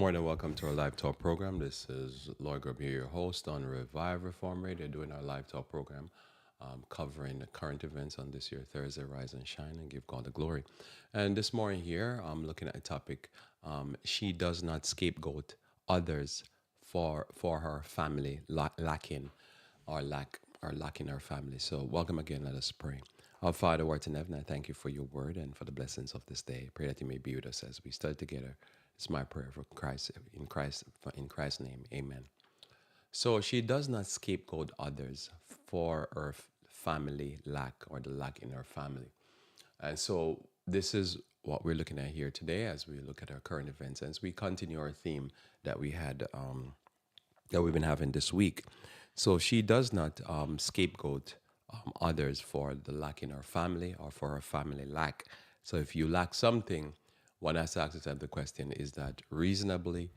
morning and welcome to our live talk program. This is Lloyd Grubb here, your host on Revive Reform Radio, doing our live talk program, covering the current events on this year, Thursday, Rise and Shine, and give God the glory. And this morning here, I'm looking at a topic, she does not scapegoat others for her family lacking or lacking her family. So welcome again, let us pray. Our Father, who art in heaven, I thank you for your word and for the blessings of this day. Pray that you may be with us as we study together. It's my prayer for Christ, in Christ's name, amen. So she does not scapegoat others for her family lack or the lack in her family. And so this is what we're looking at here today as we look at our current events, as we continue our theme that we had that we've been having this week. So she does not scapegoat others for the lack in her family or for her family lack. So if you lack something, one has to ask yourself the question: is that reasonably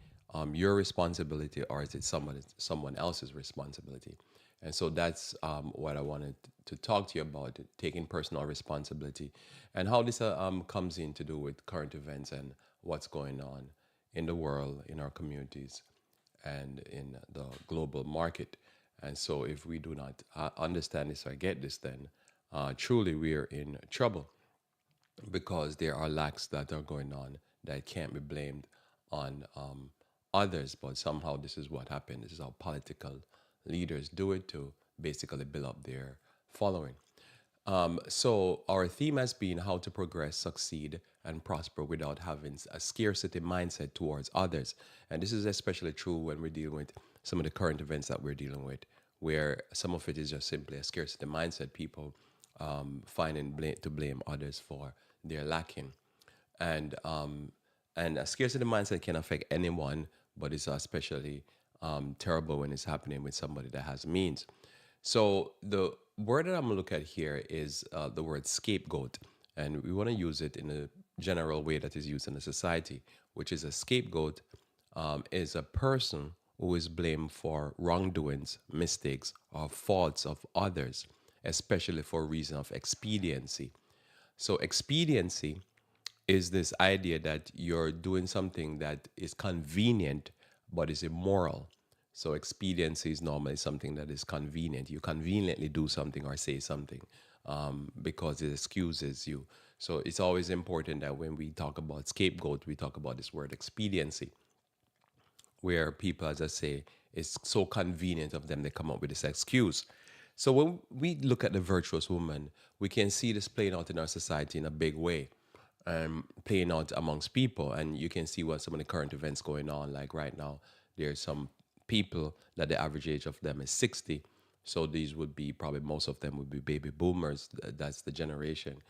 your responsibility, or is it someone else's responsibility? And so that's what I wanted to talk to you about: taking personal responsibility, and how this comes in to do with current events and what's going on in the world, in our communities, and in the global market. And so, if we do not understand this or get this, then truly we are in trouble, because there are lacks that are going on that can't be blamed on others. But somehow, this is what happened. This is how political leaders do it to basically build up their following. So our theme has been how to progress, succeed, and prosper without having a scarcity mindset towards others. And this is especially true when we're dealing with some of the current events that we're dealing with, where some of it is just simply a scarcity mindset, people finding to blame others for their lacking. And and a scarcity mindset can affect anyone, but it's especially terrible when it's happening with somebody that has means. So the word that I'm gonna look at here is the word scapegoat, and we want to use it in a general way that is used in a society, which is a scapegoat is a person who is blamed for wrongdoings, mistakes, or faults of others, especially for reason of expediency. So expediency is this idea that you're doing something that is convenient but is immoral. So expediency is normally something that is convenient. You conveniently do something or say something because it excuses you. So it's always important that when we talk about scapegoat, we talk about this word expediency, where people, as I say, it's so convenient of them, they come up with this excuse. So when we look at the virtuous woman, we can see this playing out in our society in a big way, playing out amongst people. And you can see what some of the current events going on. Like right now, there's some people that the average age of them is 60. So these would be probably, most of them would be baby boomers. That's the generation.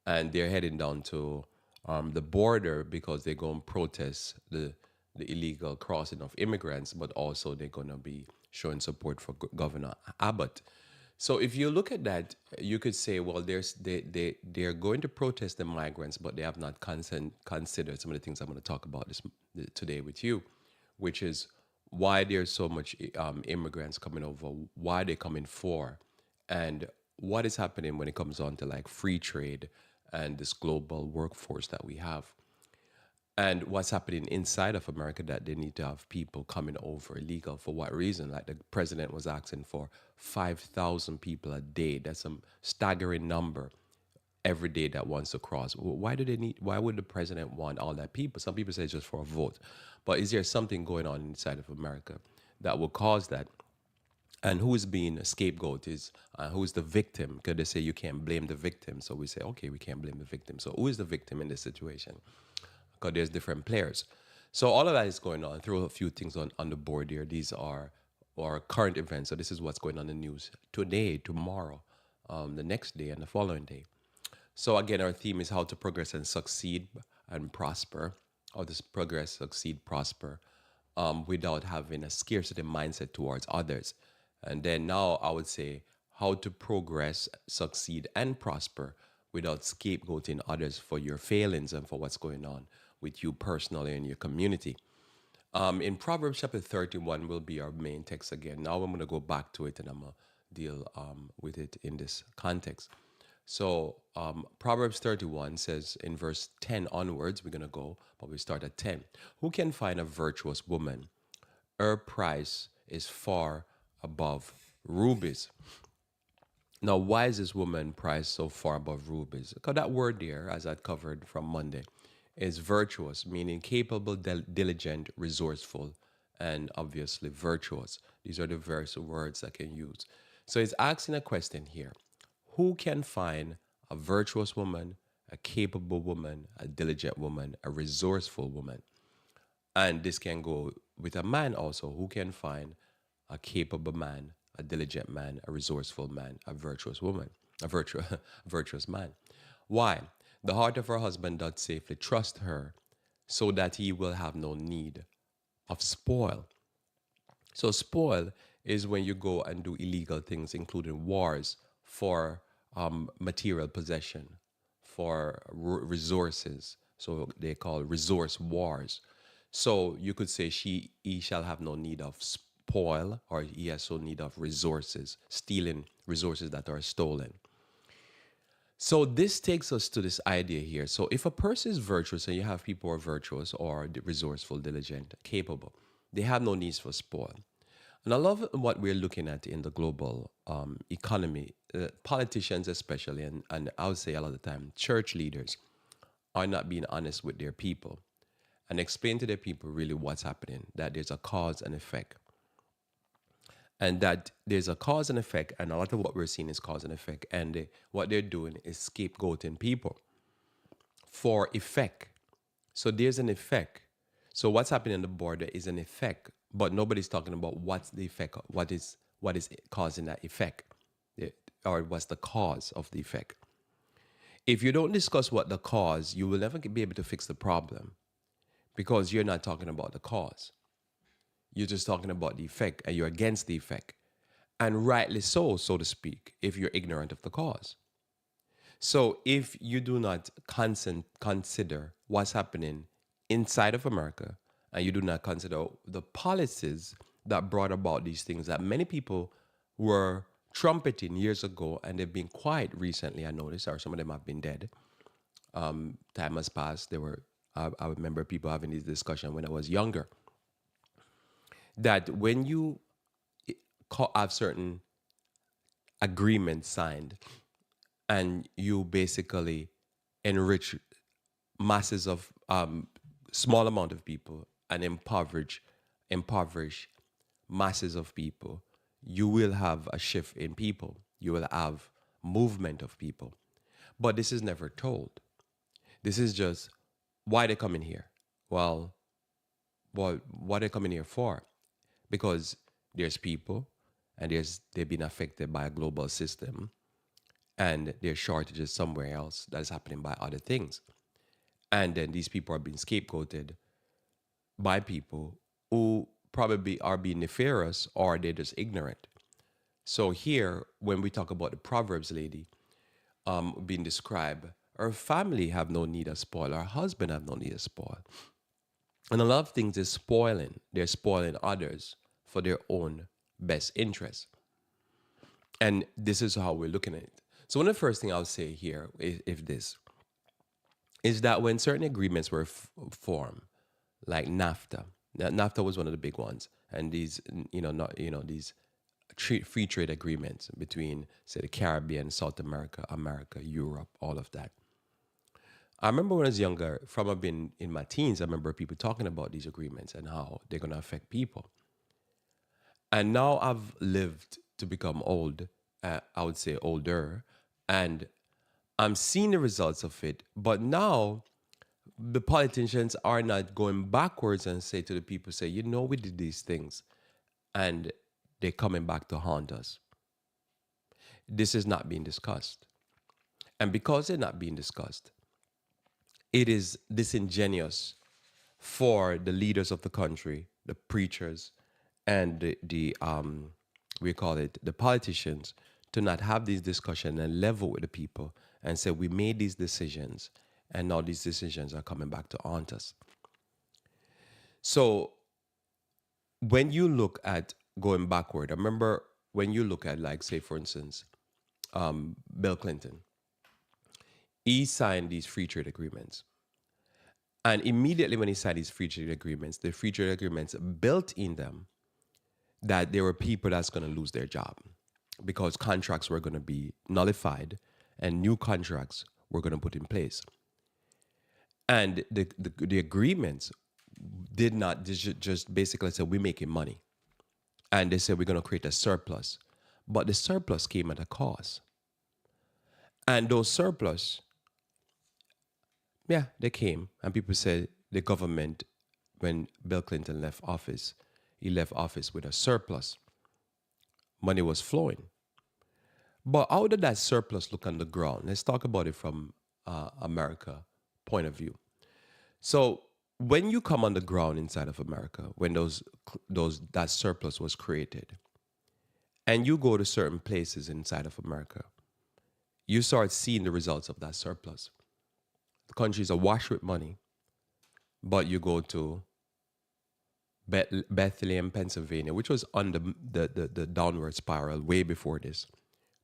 And they're heading down to the border because they're going to protest the illegal crossing of immigrants, but also they're going to be showing support for Governor Abbott. So if you look at that, you could say, well, they're going to protest the migrants, but they have not considered some of the things I'm going to talk about today with you, which is why there's so much immigrants coming over, why they're coming for, and what is happening when it comes on to like free trade and this global workforce that we have. And what's happening inside of America, that they need to have people coming over illegal. For what reason? Like the president was asking for 5,000 people a day. That's a staggering number every day that wants to cross. Why do they need? Why would the president want all that people? Some people say it's just for a vote, but is there something going on inside of America that will cause that? And who is being a scapegoat is who is the victim? Because they say you can't blame the victim, so we say okay, we can't blame the victim. So who is the victim in this situation? Because there's different players. So all of that is going on. Throw a few things on the board here. These are our current events. So this is what's going on in the news today, tomorrow, the next day, and the following day. So again, our theme is how to progress and succeed and prosper. How to progress, succeed, prosper, without having a scarcity mindset towards others. And then now I would say how to progress, succeed, and prosper without scapegoating others for your failings and for what's going on with you personally and your community. In Proverbs chapter 31 will be our main text again. Now I'm going to go back to it and I'm going to deal with it in this context. So Proverbs 31 says in verse 10 onwards, we're going to go, but we start at 10. Who can find a virtuous woman? Her price is far above rubies. Now, why is this woman priced so far above rubies? Because that word there, as I covered from Monday, is virtuous, meaning capable, diligent, resourceful, and obviously virtuous. These are the various words I can use. So it's asking a question here: who can find a virtuous woman, a capable woman, a diligent woman, a resourceful woman? And this can go with a man also. Who can find a capable man, a diligent man, a resourceful man, a virtuous woman, a virtuous man? Why? The heart of her husband doth safely trust her, so that he will have no need of spoil. So, spoil is when you go and do illegal things, including wars for material possession, for resources. So, they call resource wars. So, you could say he shall have no need of spoil, or he has no need of resources, stealing resources that are stolen. So this takes us to this idea here. So if a person is virtuous and you have people who are virtuous or resourceful, diligent, capable, they have no needs for spoil. And I love what we're looking at in the global economy. Politicians, especially, and I would say a lot of the time, church leaders are not being honest with their people and explain to their people really what's happening, that there's a cause and effect. And that there's a cause and effect, and a lot of what we're seeing is cause and effect. And what they're doing is scapegoating people for effect. So there's an effect. So what's happening on the border is an effect, but nobody's talking about what's the effect, what is causing that effect, or what's the cause of the effect. If you don't discuss what the cause, you will never be able to fix the problem because you're not talking about the cause. You're just talking about the effect, and you're against the effect. And rightly so, so to speak, if you're ignorant of the cause. So if you do not consider what's happening inside of America, and you do not consider the policies that brought about these things that many people were trumpeting years ago, and they've been quiet recently, I noticed, or some of them have been dead. Time has passed. I remember people having this discussion when I was younger, that when you have certain agreements signed and you basically enrich masses of small amount of people and impoverish masses of people, you will have a shift in people. You will have movement of people. But this is never told. This is just why they coming here. Well, what they coming here for? Because there's people, and they've been affected by a global system, and there's shortages somewhere else that's happening by other things. And then these people are being scapegoated by people who probably are being nefarious, or they're just ignorant. So here, when we talk about the Proverbs lady being described, her family have no need of spoil, her husband have no need of spoil. And a lot of things is spoiling. They're spoiling others for their own best interest. And this is how we're looking at it. So one of the first thing I'll say here is, if this is that when certain agreements were formed, like NAFTA, NAFTA was one of the big ones, and these, not these free trade agreements between, say, the Caribbean, South America, America, Europe, all of that. I remember when I was younger, from I've been in my teens, I remember people talking about these agreements and how they're going to affect people. And now I've lived to become old, I would say older, and I'm seeing the results of it. But now the politicians are not going backwards and say to the people, say, we did these things, and they're coming back to haunt us. This is not being discussed. And because they're not being discussed, it is disingenuous for the leaders of the country, the preachers, and the politicians, to not have these discussions and level with the people and say, we made these decisions, and now these decisions are coming back to haunt us. So when you look at going backward, I remember when you look at, like, say, for instance, Bill Clinton. he signed these free trade agreements. And immediately when he signed these free trade agreements, the free trade agreements built in them that there were people that's going to lose their job because contracts were going to be nullified and new contracts were going to put in place. And the agreements did not just basically say we're making money. And they said we're going to create a surplus. But the surplus came at a cost. And those surplus, yeah, they came. And people said the government, when Bill Clinton left office, he left office with a surplus. Money was flowing. But how did that surplus look on the ground? Let's talk about it from America point of view. So when you come on the ground inside of America, when that surplus was created, and you go to certain places inside of America, you start seeing the results of that surplus. The countries are awash with money, but you go to Bethlehem, Pennsylvania, which was on the downward spiral way before this,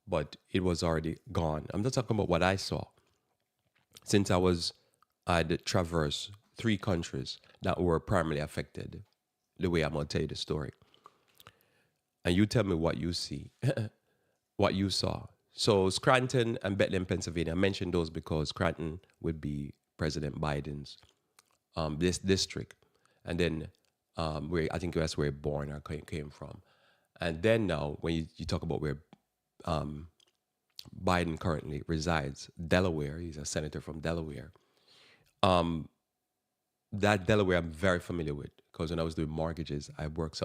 but it was already gone. I'm not talking about what I saw. Since I had traversed 3 countries that were primarily affected, the way I'm going to tell you the story. And you tell me what you see, what you saw. So Scranton and Bethlehem, Pennsylvania, I mentioned those because Scranton would be President Biden's this district. And then where I think that's where born or came from. And then now, when you talk about where Biden currently resides, Delaware, he's a senator from Delaware. That Delaware I'm very familiar with because when I was doing mortgages, I worked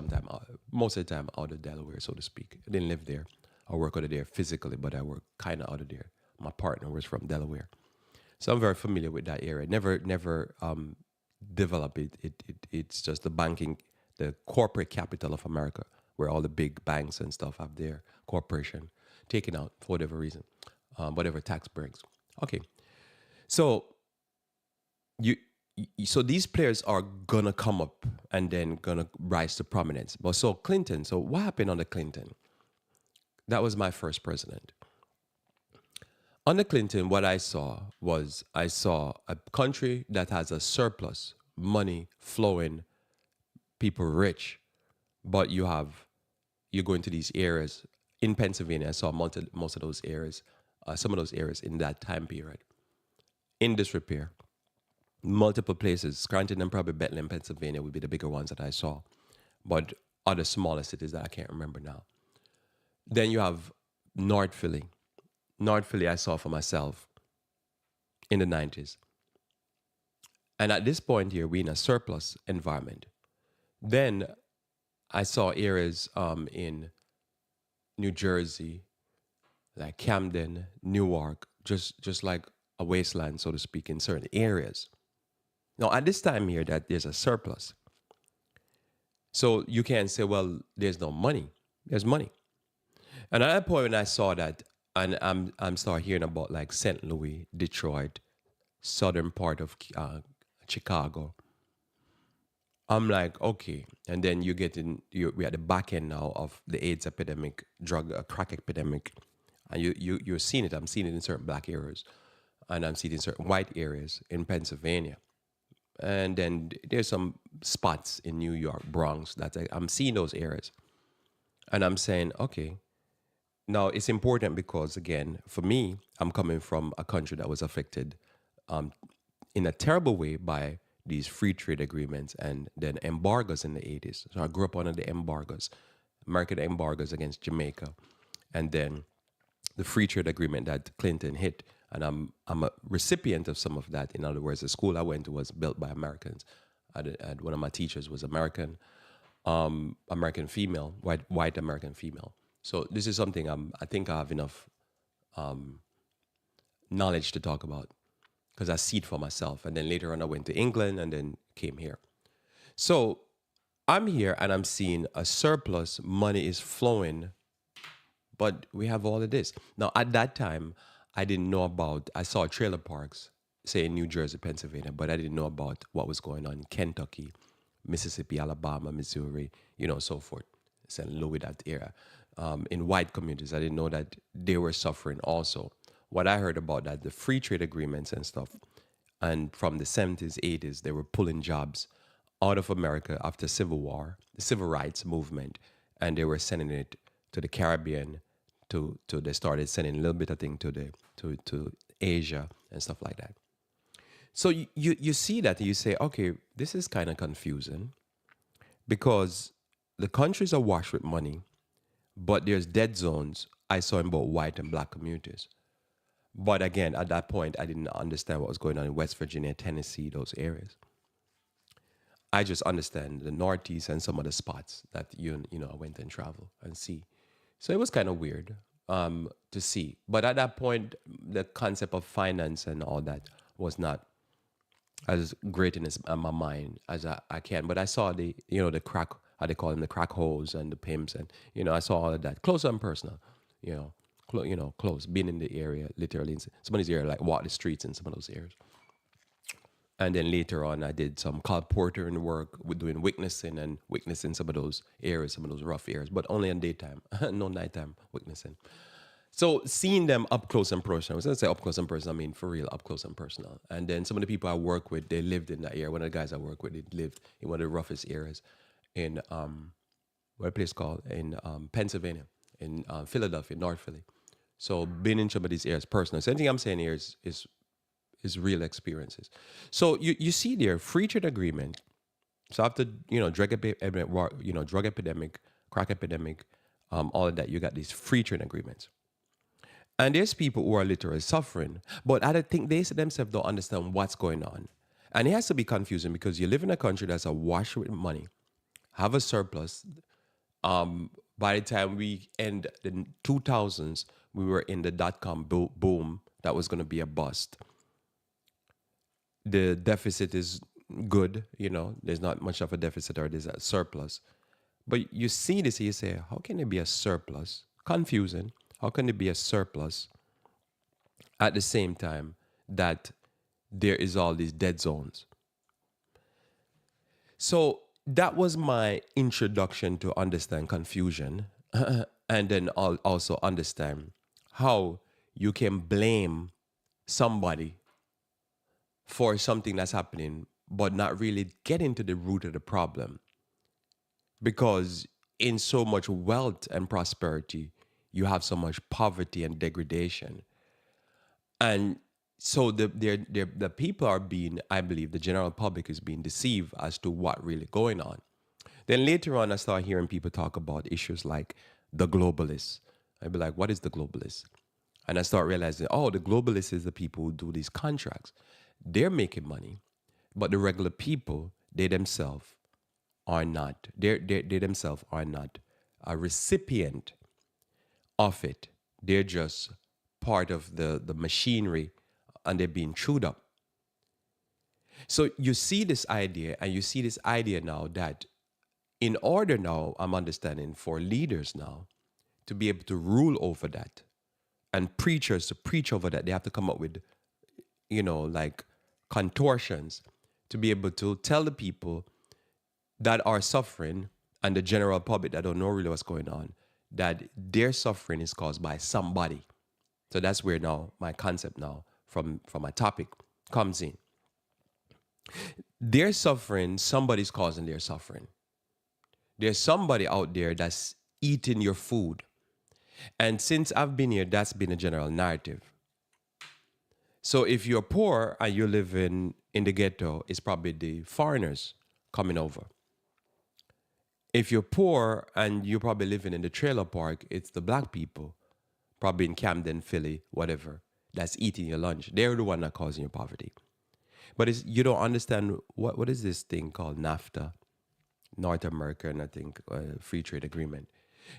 most of the time out of Delaware, so to speak. I didn't live there. I work out of there physically, but I work kind of out of there. My partner was from Delaware. So I'm very familiar with that area. Never develop it. It's just the corporate capital of America, where all the big banks and stuff have their corporation taken out for whatever reason, whatever tax breaks. Okay, so so these players are gonna come up and then gonna rise to prominence. But so Clinton, so what happened under Clinton? That was my first president. Under Clinton, what I saw a country that has a surplus, money flowing, people rich, but you go into these areas in Pennsylvania. I saw most of those areas, some of those areas in that time period, in disrepair. Multiple places, Scranton and probably Bethlehem, Pennsylvania would be the bigger ones that I saw, but other smaller cities that I can't remember now. Then you have North Philly. North Philly I saw for myself in the 90s. And at this point here, we're in a surplus environment. Then I saw areas in New Jersey, like Camden, Newark, just like a wasteland, so to speak, in certain areas. Now, at this time here, that there's a surplus. So you can't say, well, there's no money. There's money. And at that point when I saw that, and I'm start hearing about like St. Louis, Detroit, southern part of Chicago, I'm like, okay. And then we're at the back end now of the AIDS epidemic, crack epidemic. And you're seeing it. I'm seeing it in certain black areas. And I'm seeing it in certain white areas in Pennsylvania. And then there's some spots in New York, Bronx, that I'm seeing those areas. And I'm saying, okay. Now, it's important because, again, for me, I'm coming from a country that was affected in a terrible way by these free trade agreements and then embargoes in the 80s. So I grew up under the embargoes, American embargoes against Jamaica, and then the free trade agreement that Clinton hit. And I'm a recipient of some of that. In other words, the school I went to was built by Americans. One of my teachers was American, American female, white American female. So this is something I think I have enough knowledge to talk about because I see it for myself. And then later on, I went to England and then came here. So I'm here and I'm seeing a surplus. Money is flowing, but we have all of this. Now, at that time, I didn't know I saw trailer parks, say in New Jersey, Pennsylvania, but I didn't know about what was going on in Kentucky, Mississippi, Alabama, Missouri, so forth. St. Louis, that area. In white communities, I didn't know that they were suffering also. what I heard about that, the free trade agreements and stuff, and from the 70s, 80s, they were pulling jobs out of America after Civil War, the civil rights movement, and they were sending it to the Caribbean. To they started sending a little bit of thing to Asia and stuff like that. So you see that and you say, okay, this is kind of confusing because the countries are washed with money, but there's dead zones I saw in both white and black communities. But again, at that point, I didn't understand what was going on in West Virginia, Tennessee, those areas. I just understand the Northeast and some of the spots that I went and travel and see. So it was kind of weird to see. But at that point, the concept of finance and all that was not as great in my mind as I can. But I saw the crack, how they call them, the crack holes and the pimps, and I saw all of that close and personal. Close, being in the area, literally in some of these areas, like walk the streets in some of those areas. And then later on, I did some call portering work with doing witnessing some of those areas, some of those rough areas, but only in daytime, no nighttime witnessing. So seeing them up close and personal, I was going to say up close and personal, I mean for real, up close and personal. And then some of the people I work with, they lived in that area. One of the guys I work with, they lived in one of the roughest areas in, what a place called, in Pennsylvania, in Philadelphia, North Philly. So being in some of these areas personal. So anything I'm saying here is real experiences. So you see there, free trade agreement. So after drug epidemic, crack epidemic, all of that, you got these free trade agreements. And there's people who are literally suffering, but I don't think they themselves don't understand what's going on. And it has to be confusing because you live in a country that's awash with money, have a surplus. By the time we end the 2000s, we were in the dot-com boom that was going to be a bust. The deficit is good, there's not much of a deficit or there's a surplus. But you see this, you say, how can there be a surplus? Confusing. How can there be a surplus at the same time that there is all these dead zones? So that was my introduction to understand confusion and then also understand how you can blame somebody for something that's happening, but not really get into the root of the problem. Because in so much wealth and prosperity, you have so much poverty and degradation. And so the people are being, I believe, the general public is being deceived as to what really going on. Then later on, I start hearing people talk about issues like the globalists. I'd be like, what is the globalist? And I start realizing, the globalists is the people who do these contracts. They're making money, but the regular people, they themselves are not. They themselves are not a recipient of it. They're just part of the machinery, and they're being chewed up. So you see this idea, and you see this idea now that in order now, I'm understanding, for leaders now to be able to rule over that and preachers to preach over that, they have to come up with, like contortions to be able to tell the people that are suffering and the general public that don't know really what's going on, that their suffering is caused by somebody. So that's where now my concept now from my topic comes in. Their suffering, somebody's causing their suffering. There's somebody out there that's eating your food. And since I've been here, that's been a general narrative. So if you're poor and you live in the ghetto, it's probably the foreigners coming over. If you're poor and you're probably living in the trailer park, it's the black people, probably in Camden, Philly, whatever, that's eating your lunch. They're the one that causing your poverty. But you don't understand what is this thing called NAFTA, North American, I think, free trade agreement.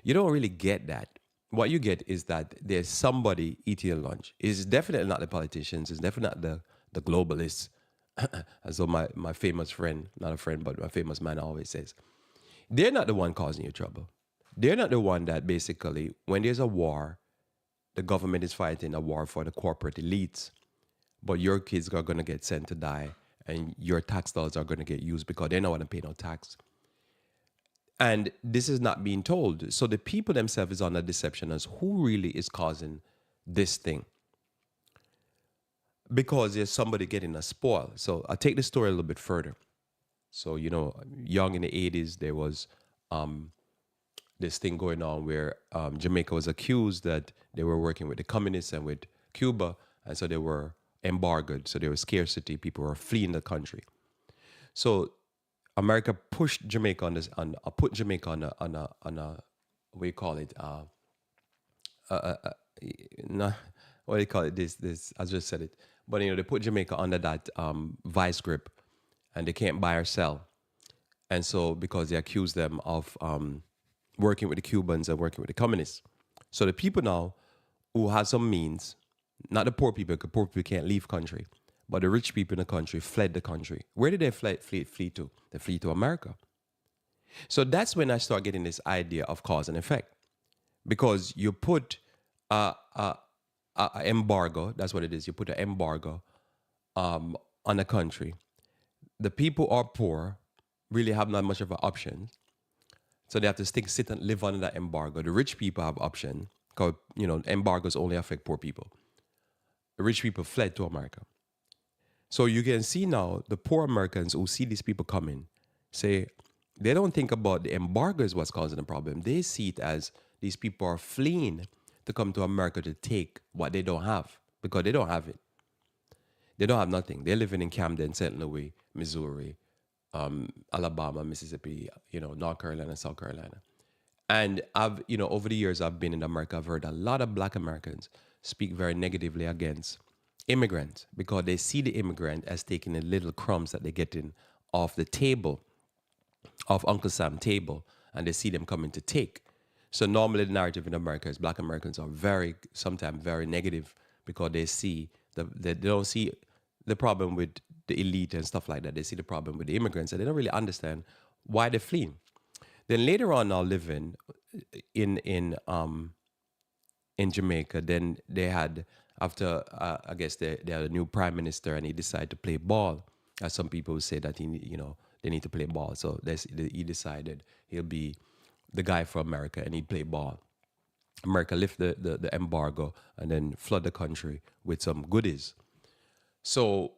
You don't really get that. What you get is that there's somebody eating your lunch. It's definitely not the politicians. It's definitely not the globalists. As though my famous friend, not a friend, but my famous man always says, they're not the one causing you trouble. They're not the one that basically, when there's a war, the government is fighting a war for the corporate elites, but your kids are going to get sent to die and your tax dollars are going to get used because they don't want to pay no tax. And this is not being told. So the people themselves is on a deception as who really is causing this thing. because there's somebody getting a spoil. So I'll take the story a little bit further. So, young in the 80s, there was this thing going on where Jamaica was accused that they were working with the communists and with Cuba, and so they were embargoed. So there was scarcity. People were fleeing the country. So America pushed Jamaica on this, put Jamaica on a what do you call it? No, what do you call it? This. I just said it, but they put Jamaica under that vice grip, and they can't buy or sell. And so because they accuse them of working with the Cubans and working with the communists, so the people now who have some means, not the poor people, because poor people can't leave country, but the rich people in the country fled the country. Where did they flee to? They flee to America. So that's when I start getting this idea of cause and effect, because you put a embargo. That's what it is. You put an embargo on a country. The people are poor, really have not much of an option, so they have to sit and live under that embargo. The rich people have option because embargoes only affect poor people. The rich people fled to America. So you can see now the poor Americans who see these people coming say they don't think about the embargo is what's causing the problem. They see it as these people are fleeing to come to America to take what they don't have because they don't have it. They don't have nothing. They're living in Camden, St. Louis, Missouri, Alabama, Mississippi, North Carolina, South Carolina. And I've, over the years I've been in America, I've heard a lot of Black Americans speak very negatively against immigrants because they see the immigrant as taking the little crumbs that they're getting off the table, off Uncle Sam's table, and they see them coming to take. So normally the narrative in America is Black Americans are sometimes very negative because they don't see the problem with the elite and stuff like that. They see the problem with the immigrants, and they don't really understand why they're fleeing. Then later on, now living in Jamaica, then they had after I guess they had a new prime minister, and he decided to play ball. As some people would say that they need to play ball. So he decided he'll be the guy for America, and he'd play ball. America lift the embargo and then flood the country with some goodies. So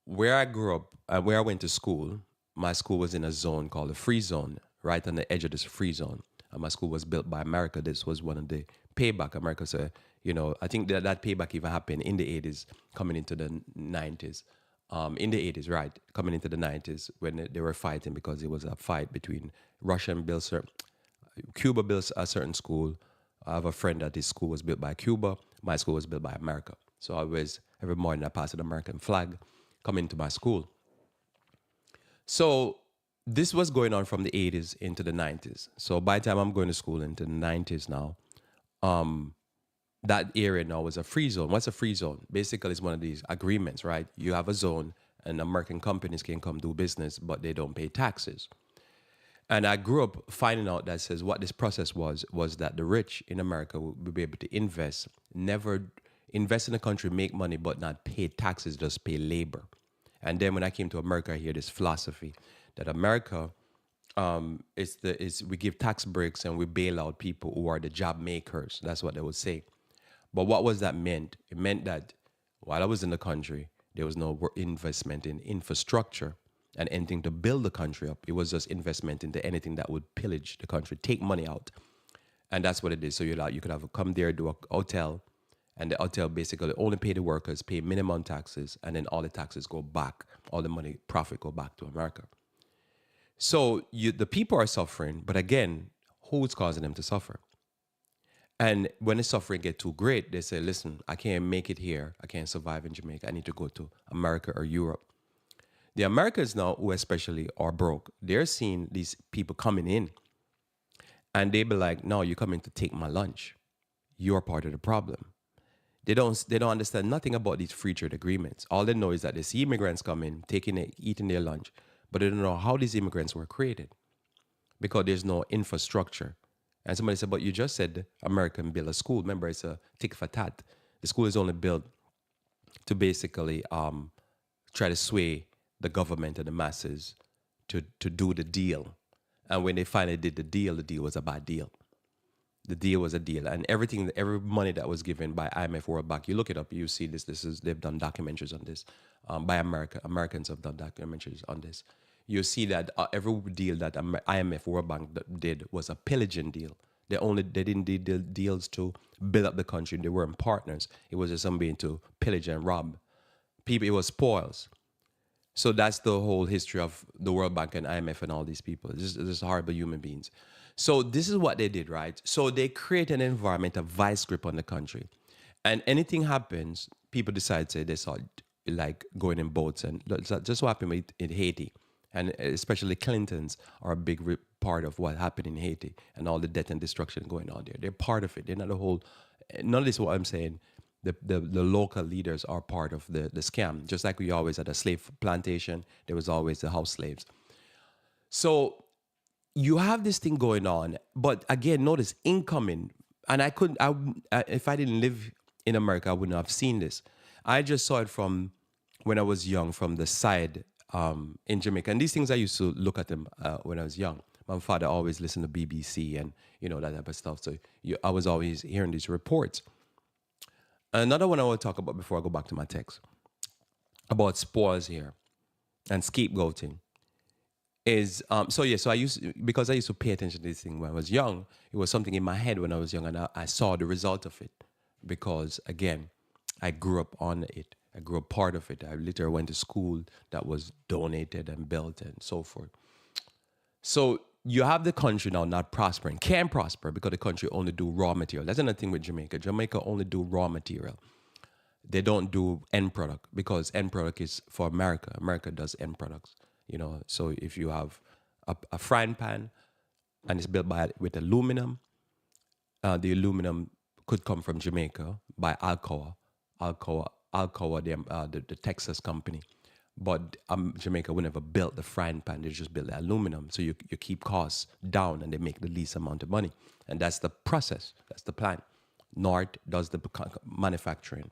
where I grew up and where I went to school, my school was in a zone called the free zone, right on the edge of this free zone. And my school was built by America. This was one of the payback. America said, I think that payback even happened in the 80s, coming into the 90s. In the 80s, right, coming into the 90s when they were fighting because it was a fight between Cuba built a certain school. I have a friend that his school was built by Cuba. My school was built by America. So every morning I passed an American flag coming to my school. So this was going on from the 80s into the 90s. So by the time I'm going to school into the 90s now, that area now was a free zone. What's a free zone? Basically, it's one of these agreements, right? You have a zone and American companies can come do business, but they don't pay taxes. And I grew up finding out that says what this process was that the rich in America would be able to never invest in the country, make money, but not pay taxes, just pay labor. And then when I came to America, I hear this philosophy that America we give tax breaks and we bail out people who are the job makers. That's what they would say. But what was that meant? It meant that while I was in the country, there was no investment in infrastructure and anything to build the country up. It was just investment into anything that would pillage the country, take money out. And that's what it is. So you could have come there, do a hotel, and the hotel basically only pay the workers, pay minimum taxes, and then all the taxes go back, all the money, profit go back to America. So the people are suffering, but again, who's causing them to suffer? And when the suffering get too great, they say, listen, I can't make it here. I can't survive in Jamaica. I need to go to America or Europe. The Americans now, who especially are broke, they're seeing these people coming in, and they be like, no, you're coming to take my lunch. You're part of the problem. They don't understand nothing about these free trade agreements. All they know is that they see immigrants come in, eating their lunch, but they don't know how these immigrants were created because there's no infrastructure. And somebody said, but you just said American build a school. Remember, it's a tick for tat. The school is only built to basically try to sway the government and the masses to do the deal. And when they finally did the deal was a bad deal. The deal was a deal, and everything, every money that was given by IMF, World Bank, you look it up, you see this. This is they've done documentaries on this. By Americans have done documentaries on this. You see that every deal that IMF, World Bank did was a pillaging deal. They didn't do deals to build up the country. They weren't partners. It was just something to pillage and rob people. It was spoils. So that's the whole history of the World Bank and IMF and all these people. Just horrible human beings. So this is what they did, right? So they create an environment of vice grip on the country. And anything happens, people decide, say, they start like going in boats. And that's just what happened in Haiti. And especially Clintons are a big part of what happened in Haiti and all the death and destruction going on there. They're part of it. They're not the whole, none of this is what I'm saying. The local leaders are part of the scam. Just like we always had a slave plantation, there was always the house slaves. So you have this thing going on, but again, notice incoming. And if I didn't live in America, I wouldn't have seen this. I just saw it from when I was young, from the side in Jamaica. And these things I used to look at them when I was young. My father always listened to BBC and that type of stuff. So I was always hearing these reports. Another one I want to talk about before I go back to my text about spoils here and scapegoating is so I used to pay attention to this thing when I was young. It was something in my head when I was young, and I saw the result of it because again, I grew up on it. I grew up part of it. I literally went to school that was donated and built and so forth. So you have the country now not prospering, can prosper because the country only do raw material. That's another thing with Jamaica. Jamaica only do raw material. They don't do end product because end product is for America. America does end products. So if you have a frying pan and it's built with aluminum, the aluminum could come from Jamaica by Alcoa, the Texas company. But Jamaica would never built the frying pan. They just built the aluminum. So you keep costs down and they make the least amount of money. And that's the process. That's the plan. North does the manufacturing.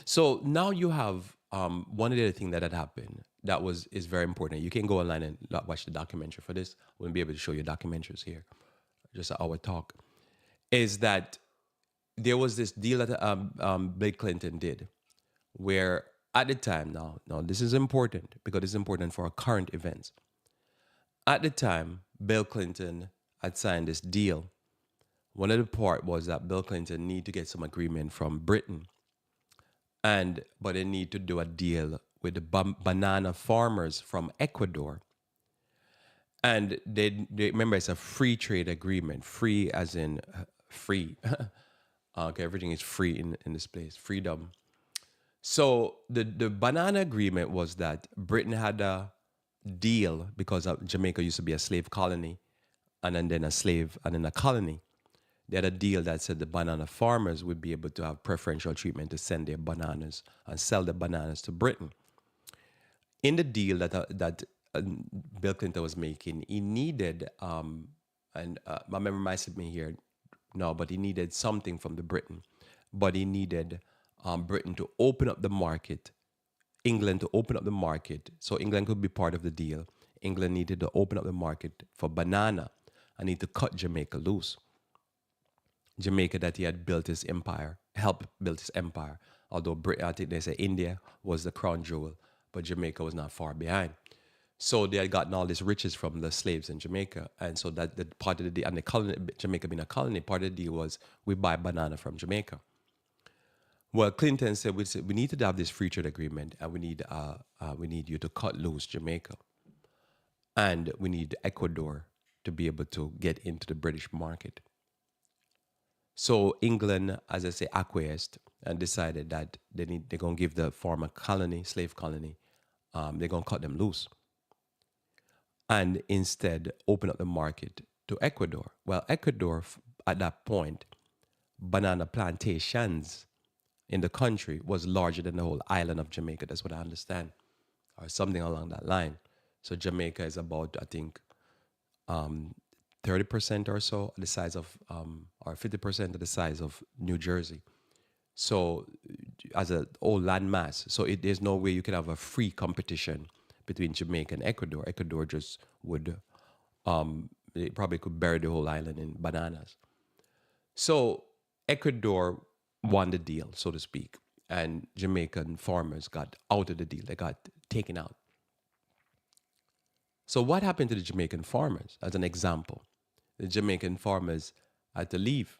So now you have one of the other things that had happened that is very important. You can go online and watch the documentary for this. I wouldn't be able to show you documentaries here. Just our talk. Is that there was this deal that Bill Clinton did where at the time, now this is important because it's important for our current events. At the time, Bill Clinton had signed this deal. One of the part was that Bill Clinton need to get some agreement from Britain, but they need to do a deal with the banana farmers from Ecuador. And they remember it's a free trade agreement, free as in free. Okay, everything is free in this place, freedom. So the banana agreement was that Britain had a deal because Jamaica used to be a slave colony and then a slave and then a colony. They had a deal that said the banana farmers would be able to have preferential treatment to send their bananas and sell the bananas to Britain. In the deal that Bill Clinton was making, he needed, my memory reminds me here, no, but he needed something from the Britain. But he needed Britain to open up the market, England to open up the market, so England could be part of the deal. England needed to open up the market for banana and need to cut Jamaica loose. Jamaica that he had built his empire, helped build his empire. Although Britain, I think they say India was the crown jewel, but Jamaica was not far behind. So they had gotten all these riches from the slaves in Jamaica. And so that the part of the deal, and the colony, Jamaica being a colony, part of the deal was we buy banana from Jamaica. Well, Clinton said, we need to have this free trade agreement and we need you to cut loose Jamaica. And we need Ecuador to be able to get into the British market. So England, as I say, acquiesced and decided that they're going to give the former colony, slave colony, they're going to cut them loose. And instead open up the market to Ecuador. Well, Ecuador, at that point, banana plantations in the country was larger than the whole island of Jamaica. That's what I understand, or something along that line. So Jamaica is about, I think, 30% or so the size of, or 50% of the size of New Jersey. So as a whole land mass, so there's no way you can have a free competition between Jamaica and Ecuador. Ecuador just would, it probably could bury the whole island in bananas. So Ecuador won the deal, so to speak, and Jamaican farmers got out of the deal. They got taken out. So what happened to the Jamaican farmers? As an example, the Jamaican farmers had to leave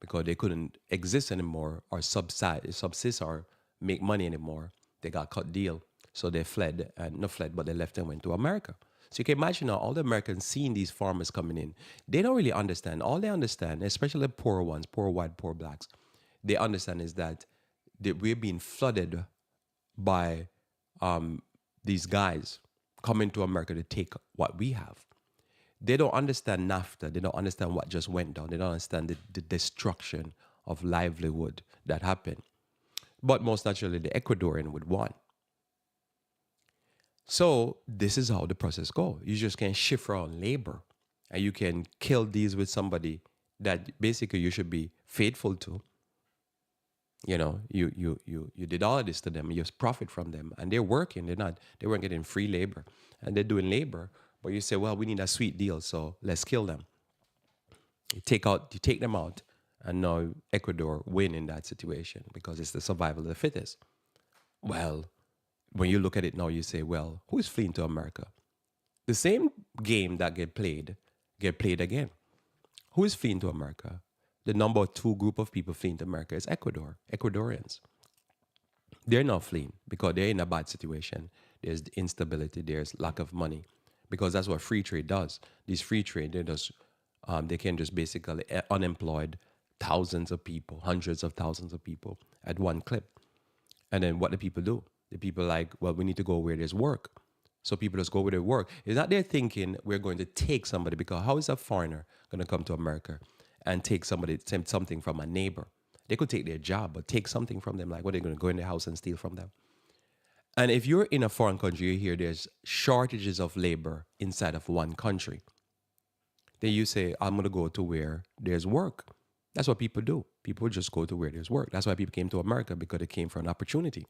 because they couldn't exist anymore or subsist or make money anymore. They got cut deal. So they fled, and not fled, but they left and went to America. So you can imagine now all the Americans seeing these farmers coming in. They don't really understand. All they understand, especially the poor ones, poor white, poor blacks, they understand is that we're being flooded by these guys coming to America to take what we have. They don't understand NAFTA. They don't understand what just went down. They don't understand the destruction of livelihood that happened. But most naturally, the Ecuadorian would want. So this is how the process goes. You just can shift around labor, and you can kill deals with somebody that basically you should be faithful to. You know, you did all of this to them. You just profit from them, and they're working. They weren't getting free labor, and they're doing labor. But you say, well, we need a sweet deal, so let's kill them. You take them out, and now Ecuador win in that situation because it's the survival of the fittest. Well, when you look at it now, you say, well, who is fleeing to America? The same game that get played again. Who is fleeing to America? The number two group of people fleeing to America is Ecuadorians. They're not fleeing because they're in a bad situation. There's instability, there's lack of money, because that's what free trade does. These free trade, they can just basically unemployed thousands of people, hundreds of thousands of people at one clip. And then what do people do? The people like, well, we need to go where there's work. So people just go where they work. It's not they're thinking we're going to take somebody, because how is a foreigner going to come to America and take something from a neighbor? They could take their job, but take something from them. Like, what are they going to go in their house and steal from them? And if you're in a foreign country, you hear there's shortages of labor inside of one country. Then you say, I'm going to go to where there's work. That's what people do. People just go to where there's work. That's why people came to America, because they came for an opportunity.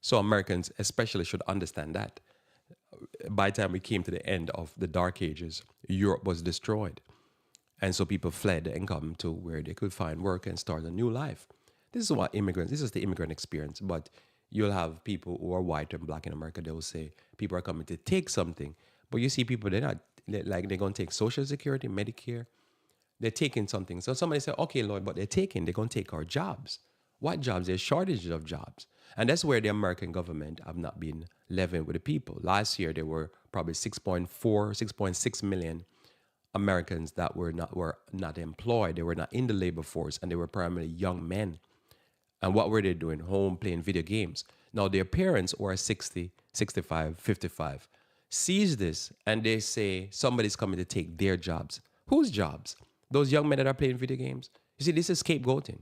So Americans especially should understand that. By the time we came to the end of the Dark Ages, Europe was destroyed. And so people fled and come to where they could find work and start a new life. This is the immigrant experience. But you'll have people who are white and black in America, they will say people are coming to take something. But you see people, they're going to take Social Security, Medicare. They're taking something. So somebody said, okay, Lord, but they're going to take our jobs. What jobs? There's shortages of jobs. And that's where the American government have not been leveling with the people. Last year, there were probably 6.6 million Americans that were not employed. They were not in the labor force, and they were primarily young men. And what were they doing? Home playing video games. Now, their parents who are 60, 65, 55 sees this, and they say somebody's coming to take their jobs. Whose jobs? Those young men that are playing video games? You see, this is scapegoating.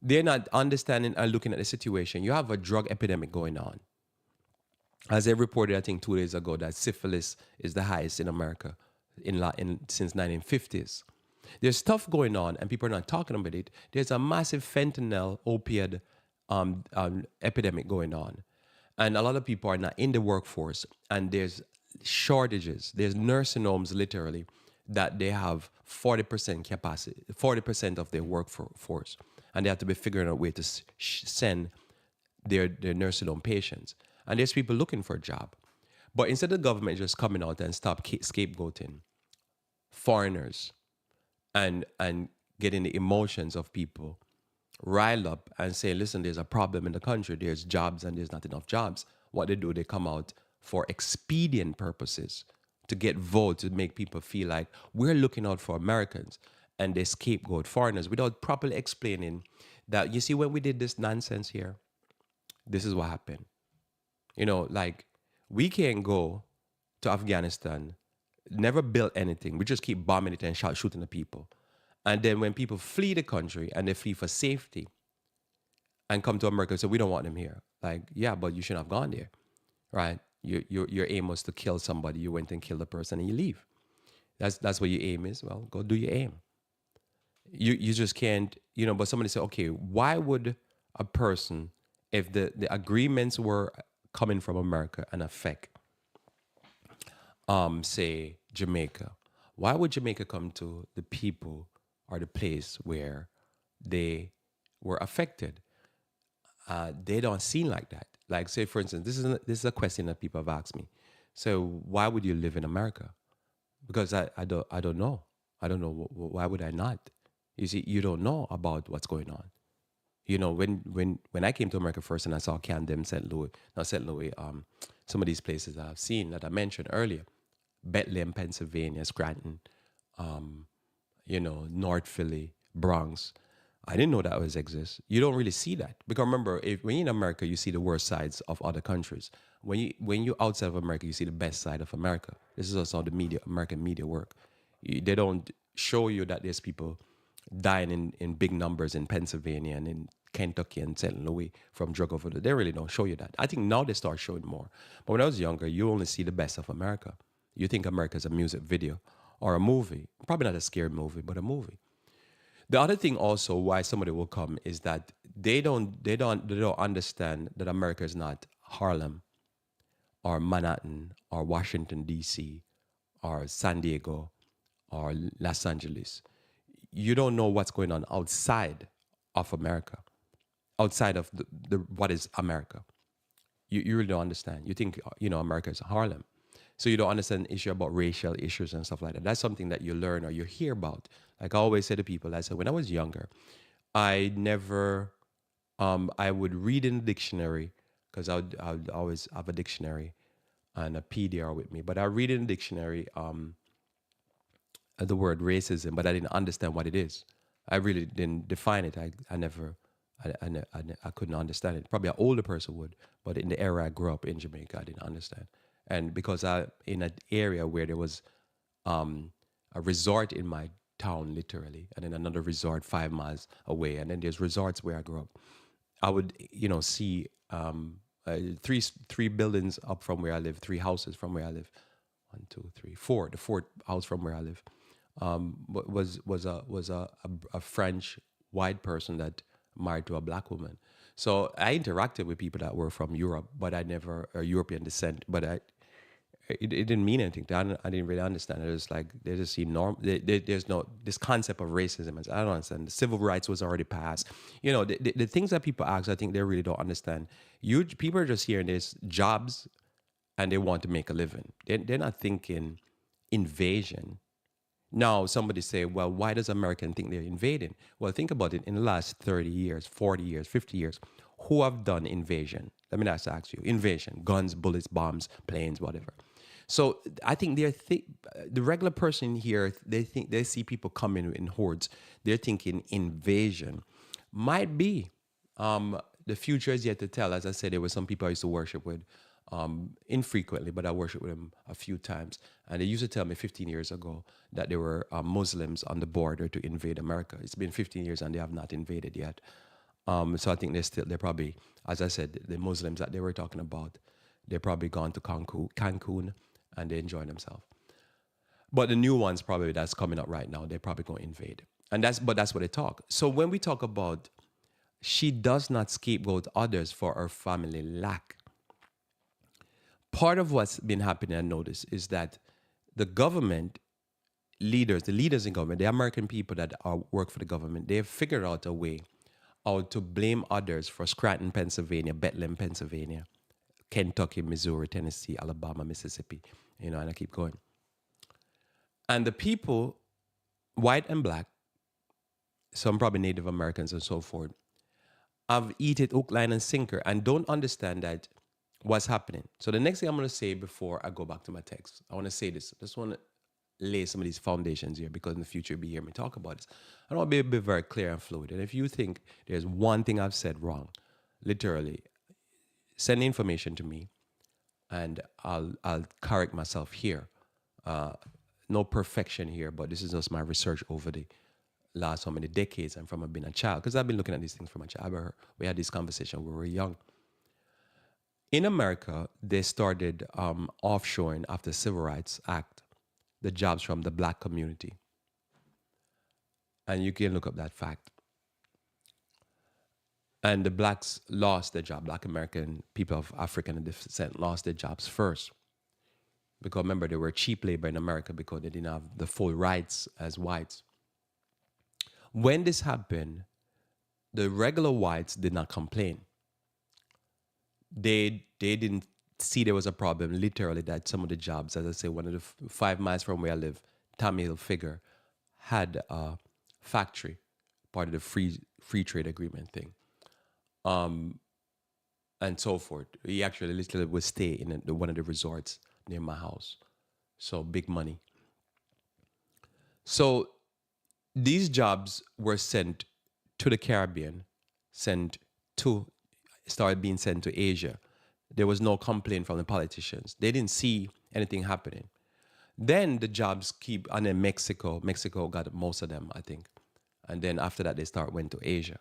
They're not understanding and looking at the situation. You have a drug epidemic going on. As they reported, I think 2 days ago, that syphilis is the highest in America since 1950s. There's stuff going on, and people are not talking about it. There's a massive fentanyl opioid epidemic going on. And a lot of people are not in the workforce, and there's shortages. There's nursing homes, literally, that they have 40% capacity, 40% of their workforce. And they have to be figuring out a way to send their nursing home patients. And there's people looking for a job. But instead of the government just coming out and stop scapegoating foreigners and getting the emotions of people riled up and say, listen, there's a problem in the country, there's jobs and there's not enough jobs. What they do, they come out for expedient purposes to get votes, to make people feel like we're looking out for Americans, and they scapegoat foreigners without properly explaining that, you see, when we did this nonsense here, this is what happened. You know, like, we can't go to Afghanistan, never build anything. We just keep bombing it and shooting the people. And then when people flee the country and they flee for safety and come to America and say, we don't want them here. Like, yeah, but you shouldn't have gone there, right? Your aim was to kill somebody. You went and killed the person and you leave. That's what your aim is. Well, go do your aim. You just can't, but somebody say, okay, why would a person, if the agreements were coming from America and affect, say, Jamaica, why would Jamaica come to the people or the place where they were affected. They don't seem like that. Like, say, for instance, this is a question that people have asked me. So, why would you live in America? Because I don't know. I don't know why would I not. You see, you don't know about what's going on. When I came to America first and I saw Camden, St. Louis, not St. Louis, some of these places that I've seen that I mentioned earlier, Bethlehem, Pennsylvania, Scranton, North Philly, Bronx. I didn't know that always exists. You don't really see that because remember, when you're in America, you see the worst sides of other countries. When you're outside of America, you see the best side of America. This is also how the American media work. They don't show you that there's people dying in big numbers in Pennsylvania and in Kentucky and St. Louis from drug overdose. They really don't show you that. I think now they start showing more. But when I was younger, you only see the best of America. You think America is a music video or a movie. Probably not a scary movie, but a movie. The other thing also why somebody will come is that they don't understand that America is not Harlem or Manhattan or Washington D.C. or San Diego or Los Angeles. You don't know what's going on outside of America, outside of the what is America. You really don't understand. You think America is Harlem, so you don't understand the issue about racial issues and stuff like that. That's something that you learn or you hear about. Like I always say to people, I said when I was younger, I never, I would read in the dictionary because I would always have a dictionary and a PDR with me, but I read in the dictionary the word racism, but I didn't understand what it is. I really didn't define it. I never, I couldn't understand it. Probably an older person would, but in the era I grew up in Jamaica, I didn't understand. And because I in an area where there was a resort in my town, literally, and then another resort 5 miles away, and then there's resorts where I grew up. I would, see three buildings up from where I live, three houses from where I live. One, two, three, four. The fourth house from where I live was a French white person that married to a black woman. So I interacted with people that were from Europe, but I never European descent. But it didn't mean anything. I didn't really understand. It was like they just see there's no this concept of racism. I don't understand. The civil rights was already passed. The things that people ask, I think they really don't understand. People are just hearing there's jobs and they want to make a living. They're not thinking invasion. Now, somebody say, well, why does American think they're invading? Well, think about it. In the last 30 years, 40 years, 50 years, who have done invasion? Let me just ask you. Invasion, guns, bullets, bombs, planes, whatever. So I think the regular person here, they see people coming in hordes. They're thinking invasion. Might be. The future is yet to tell. As I said, there were some people I used to worship with infrequently, but I worshiped with them a few times. And they used to tell me 15 years ago that there were Muslims on the border to invade America. It's been 15 years and they have not invaded yet. So I think they're probably, as I said, the Muslims that they were talking about, they're probably gone to Cancun and they enjoy themselves. But the new ones probably that's coming up right now, they're probably going to invade. But that's what they talk. So when we talk about she does not scapegoat others for her family lack, part of what's been happening, I notice, is that the government leaders, the leaders in government, the American people that work for the government, they have figured out a way how to blame others for Scranton, Pennsylvania, Bethlehem, Pennsylvania, Kentucky, Missouri, Tennessee, Alabama, Mississippi, and I keep going. And the people, white and black, some probably Native Americans and so forth, have eaten it hook, line, and sinker and don't understand that what's happening. So the next thing I'm going to say before I go back to my text, I want to say this. I just want to lay some of these foundations here because in the future you'll be hearing me talk about this. I want to be very clear and fluid. And if you think there's one thing I've said wrong, literally, send the information to me and I'll correct myself here. No perfection here, but this is just my research over the last how many decades and from being a child, because I've been looking at these things from a child. We had this conversation when we were young. In America, they started offshoring after the Civil Rights Act the jobs from the black community. And you can look up that fact. And the blacks lost their job. Black American people of African descent lost their jobs first. Because remember, they were cheap labor in America because they didn't have the full rights as whites. When this happened, the regular whites did not complain. They didn't see there was a problem. Literally, that some of the jobs, as I say, one of the 5 miles from where I live, Tommy Hilfiger, had a factory, part of the free trade agreement thing, and so forth. He actually literally would stay in one of the resorts near my house. So big money. So these jobs were sent to the Caribbean, sent to started being sent to Asia. There was no complaint from the politicians. They didn't see anything happening. Then the jobs keep, and then Mexico got most of them, I think. And then after that, they went to Asia.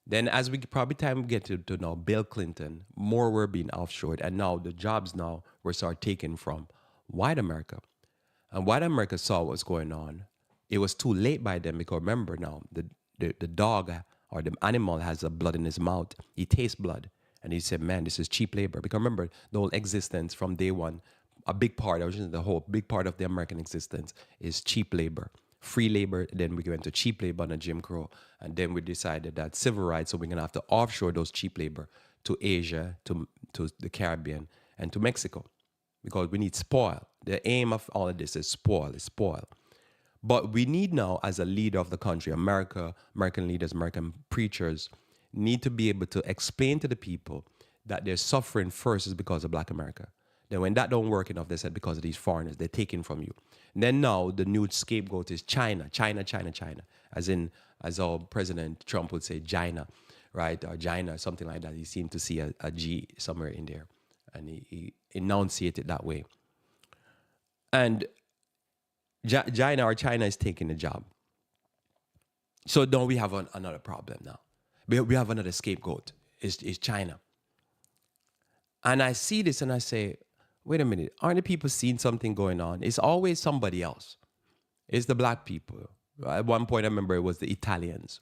Then as we probably time we get to now Bill Clinton, more were being offshored. And now the jobs now were start taken from white America. And white America saw what was going on. It was too late by then because remember now, the dog or the animal has a blood in his mouth. He tastes blood. And he said, man, this is cheap labor. Because remember, the whole existence from day one, a big part, big part of the American existence is cheap labor. Free labor, then we went to cheap labor under Jim Crow. And then we decided that civil rights, so we're going to have to offshore those cheap labor to Asia, to the Caribbean, and to Mexico. Because we need spoil. The aim of all of this is spoil. But we need now, as a leader of the country, American leaders, American preachers, need to be able to explain to the people that their suffering first is because of Black America. Then when that don't work enough, they said because of these foreigners, they're taking from you. And then now the new scapegoat is China. As our President Trump would say, China, right? Or China, something like that. He seemed to see a G somewhere in there. And he enunciated that way. And China is taking the job. So now we have another problem now. We have another scapegoat. Is China. And I see this and I say, wait a minute, aren't the people seeing something going on? It's always somebody else. It's the Black people. At one point, I remember it was the Italians.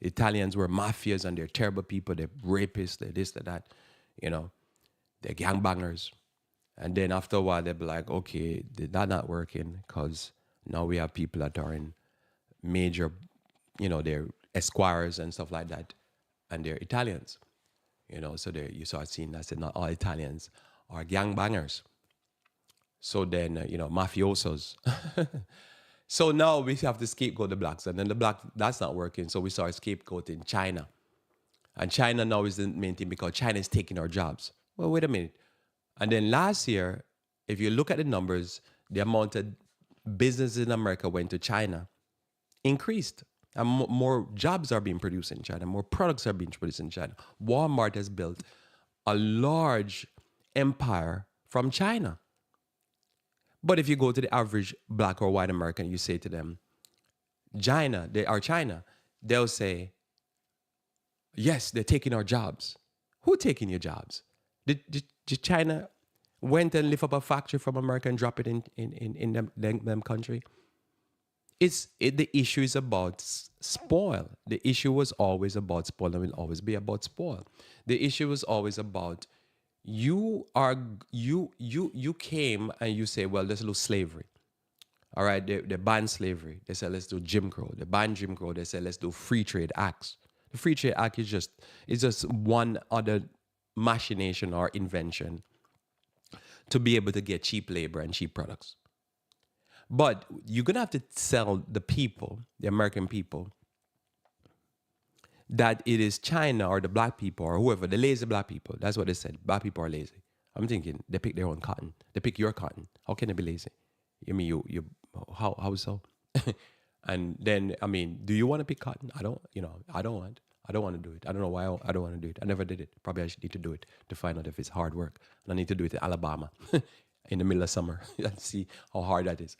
The Italians were mafias and they're terrible people. They're rapists, they're this, they're that. They're gangbangers. And then after a while, they'll be like, okay, that's not working because now we have people that are in major, they're esquires and stuff like that. And they're Italians. So you start seeing, I said, not all Italians are gangbangers. So then, mafiosos. So now we have to scapegoat the Blacks. And then the Black, that's not working. So we start scapegoating China. And China now is the main thing because China is taking our jobs. Well, wait a minute. And then last year, if you look at the numbers, the amount of businesses in America went to China increased. And more jobs are being produced in China. More products are being produced in China. Walmart has built a large empire from China. But if you go to the average Black or white American, you say to them, China, they'll say, yes, they're taking our jobs. Who taking your jobs? Did China went and lift up a factory from America and drop it in them country? The issue is about spoil. The issue was always about spoil and will always be about spoil. The issue was always about you came and you say, well, let's do slavery. All right, they banned slavery. They said, let's do Jim Crow. They banned Jim Crow. They said, let's do free trade acts. The free trade act is just one other machination or invention to be able to get cheap labor and cheap products. But you're going to have to tell the people, the American people, that it is China or the Black people or whoever, the lazy Black people. That's what they said. Black people are lazy. I'm thinking they pick their own cotton. They pick your cotton. How can they be lazy? You mean how so? And then, do you want to pick cotton? I don't want to do it. I don't know why I don't want to do it. I never did it. Probably I should need to do it to find out if it's hard work. And I need to do it in Alabama in the middle of summer and see how hard that is.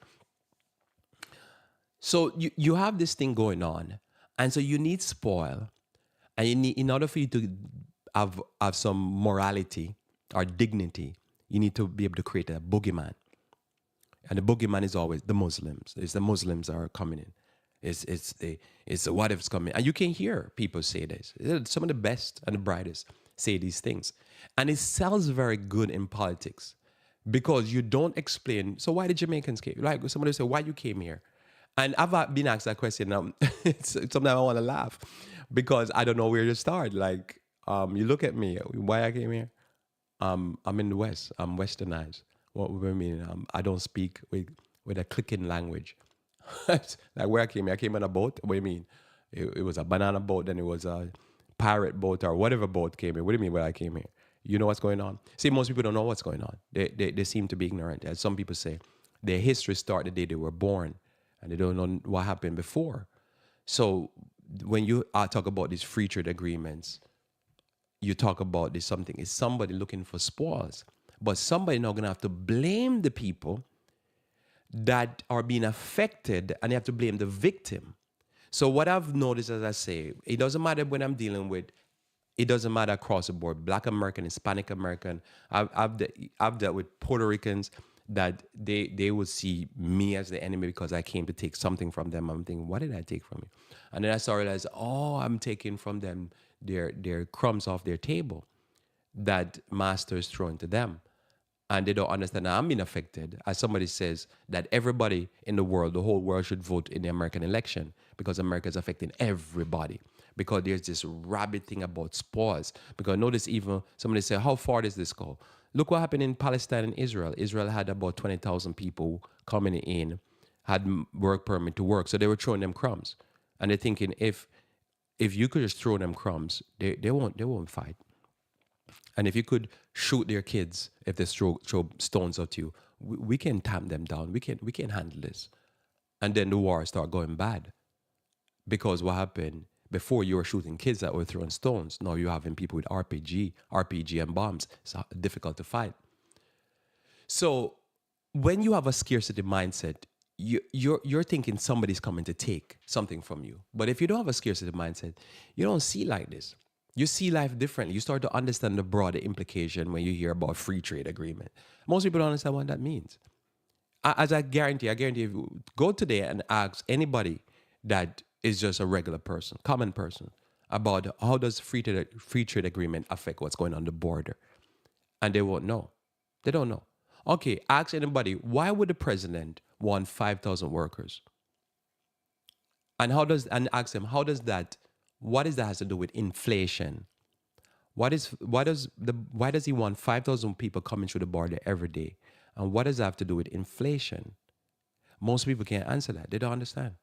So you have this thing going on. And so you need spoil. And you need, in order for you to have some morality or dignity, you need to be able to create a boogeyman. And the boogeyman is always the Muslims. It's the Muslims that are coming in. It's what if's coming. And you can hear people say this. Some of the best and the brightest say these things. And it sounds very good in politics because you don't explain. So why the Jamaicans came? Like somebody say, why you came here? And I've been asked that question. Sometimes I want to laugh because I don't know where to start. Like, you look at me. Why I came here? I'm in the West. I'm westernized. What do I mean? I don't speak with a clicking language. Like where I came on a boat. What do you mean? It was a banana boat, then it was a pirate boat or whatever boat came here. What do you mean where I came here? You know what's going on? See, most people don't know what's going on. They seem to be ignorant. As some people say, their history started the day they were born, and they don't know what happened before. So when you talk about these free trade agreements, you talk about this something. It's somebody looking for spoils, but somebody not gonna have to blame the people that are being affected, and they have to blame the victim. So what I've noticed, as I say, it doesn't matter when I'm dealing with, it doesn't matter across the board, Black American, Hispanic American. I've dealt with Puerto Ricans that they would see me as the enemy because I came to take something from them. I'm thinking, what did I take from you? And then I started realize, oh, I'm taking from them their crumbs off their table that masters throwing to them. And they don't understand that I'm being affected. As somebody says, that everybody in the world, the whole world should vote in the American election because America is affecting everybody. Because there's this rabid thing about spoils. Because notice even somebody say, how far does this go? Look what happened in Palestine and Israel. Israel had about 20,000 people coming in, had work permit to work. So they were throwing them crumbs. And they're thinking, if you could just throw them crumbs, they won't fight. And if you could shoot their kids, if they throw stones at you, we can tamp them down. We can handle this. And then the war start going bad. Because what happened, before you were shooting kids that were throwing stones, now you're having people with RPG and bombs. It's difficult to fight. So when you have a scarcity mindset, you're thinking somebody's coming to take something from you. But if you don't have a scarcity mindset, you don't see like this. You see life differently. You start to understand the broader implication when you hear about free trade agreement. Most people don't understand what that means. As I guarantee, if you go today and ask anybody that is just a regular person, common person, about how does free trade agreement affect what's going on the border, and they won't know. They don't know. Okay, ask anybody, why would the president want 5,000 workers? And ask them, what does that has to do with inflation? Why does he want 5,000 people coming through the border every day? And what does that have to do with inflation? Most people can't answer that. They don't understand.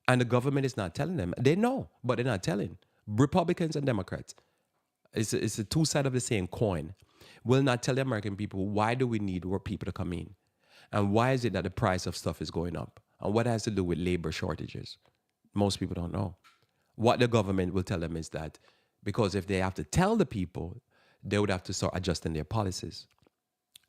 And the government is not telling them. They know, but they're not telling. Republicans and Democrats, it's the two sides of the same coin, will not tell the American people, why do we need more people to come in? And why is it that the price of stuff is going up? And what has to do with labor shortages? Most people don't know. What the government will tell them is that because if they have to tell the people, they would have to start adjusting their policies.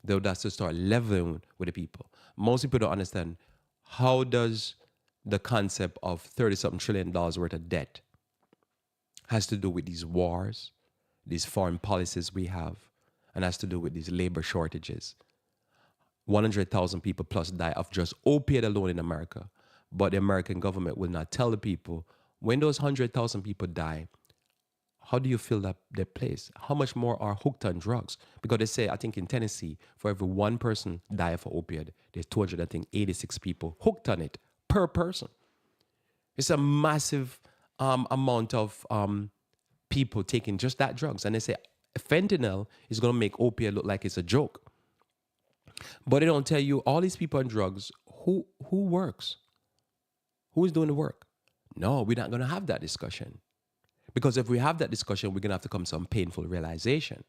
They would have to start leveling with the people. Most people don't understand, how does the concept of $30-something trillion worth of debt has to do with these wars, these foreign policies we have, and has to do with these labor shortages. 100,000 people plus die of just opiate alone in America. But the American government will not tell the people, when those 100,000 people die, how do you fill up their place? How much more are hooked on drugs? Because they say, I think in Tennessee, for every one person die of an opioid, there's 286 people hooked on it per person. It's a massive amount of people taking just that drugs. And they say fentanyl is going to make opiate look like it's a joke. But they don't tell you all these people on drugs, who works? Who is doing the work? No, we're not going to have that discussion. Because if we have that discussion, we're going to have to come to some painful realization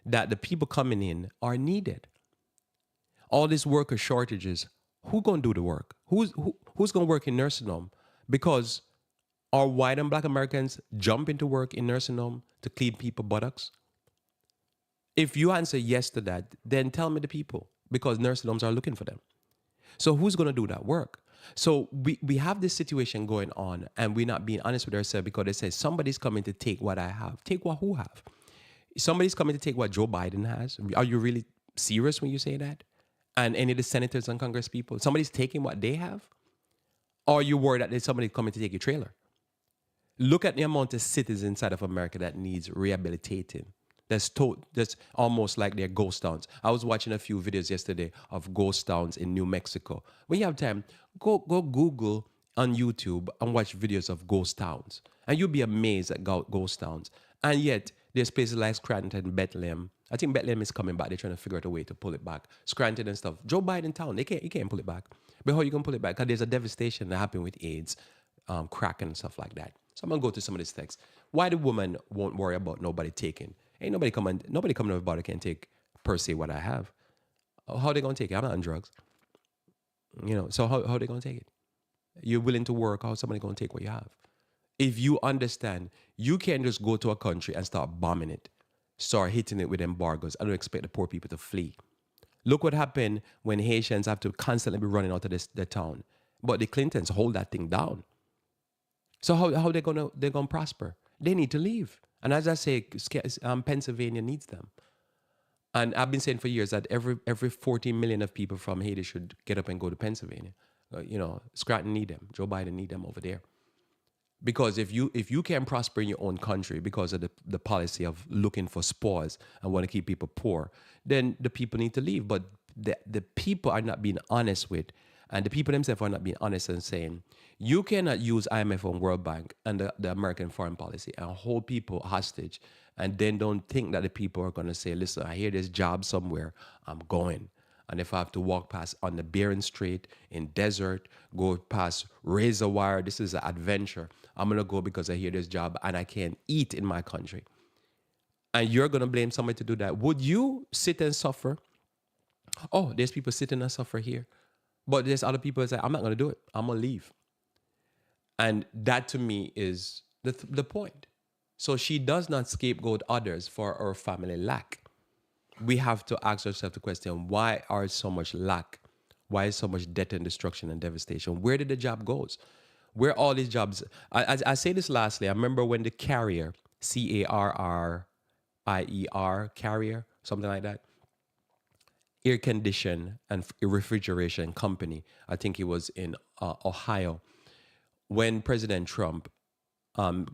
that the people coming in are needed. All these worker shortages, who's going to do the work? Who's going to work in nursing home? Because are white and black Americans jump into work in nursing home to clean people buttocks? If you answer yes to that, then tell me the people, because nursing homes are looking for them. So who's going to do that work? So we have this situation going on, and we're not being honest with ourselves, because they say somebody's coming to take what I have. Take what who have? Somebody's coming to take what Joe Biden has. Are you really serious when you say that? And any of the senators and Congress people, somebody's taking what they have? Or are you worried that there's somebody coming to take your trailer? Look at the amount of cities inside of America that needs rehabilitating. That's almost like they're ghost towns. I was watching a few videos yesterday of ghost towns in New Mexico. When you have time, go Google on YouTube and watch videos of ghost towns, and you'll be amazed at ghost towns. And yet, there's places like Scranton, Bethlehem. I think Bethlehem is coming back. They're trying to figure out a way to pull it back. Scranton and stuff. Joe Biden town, he can't pull it back. But how you gonna pull it back? Because there's a devastation that happened with AIDS, crack and stuff like that. So I'm gonna go to some of these texts. Why the woman won't worry about nobody taking? Ain't nobody coming over body can take per se what I have. How they gonna take it? I'm not on drugs. So how they gonna take it? You're willing to work, how somebody gonna take what you have? If you understand, you can't just go to a country and start bombing it, start hitting it with embargoes. I don't expect the poor people to flee. Look what happened when Haitians have to constantly be running out of their town. But the Clintons hold that thing down. So how they're gonna prosper? They need to leave. And as I say, Pennsylvania needs them. And I've been saying for years that every 14 million of people from Haiti should get up and go to Pennsylvania. Scranton need them. Joe Biden need them over there. Because if you can prosper in your own country because of the policy of looking for spoils and want to keep people poor, then the people need to leave. But the people are not being honest with, and the people themselves are not being honest and saying, you cannot use IMF and World Bank and the American foreign policy and hold people hostage and then don't think that the people are going to say, listen, I hear there's job somewhere, I'm going. And if I have to walk past on the Bering Strait, in desert, go past razor wire, this is an adventure. I'm going to go because I hear this job and I can't eat in my country. And you're going to blame somebody to do that. Would you sit and suffer? Oh, there's people sitting and suffer here. But there's other people that say, I'm not going to do it. I'm going to leave. And that to me is the point. So she does not scapegoat others for her family lack. We have to ask ourselves the question, why are so much lack? Why is so much death and destruction and devastation? Where did the job goes? Where all these jobs? I say this lastly. I remember when the Carrier, Carrier, Carrier, something like that, air condition and refrigeration company, I think it was in Ohio, when President Trump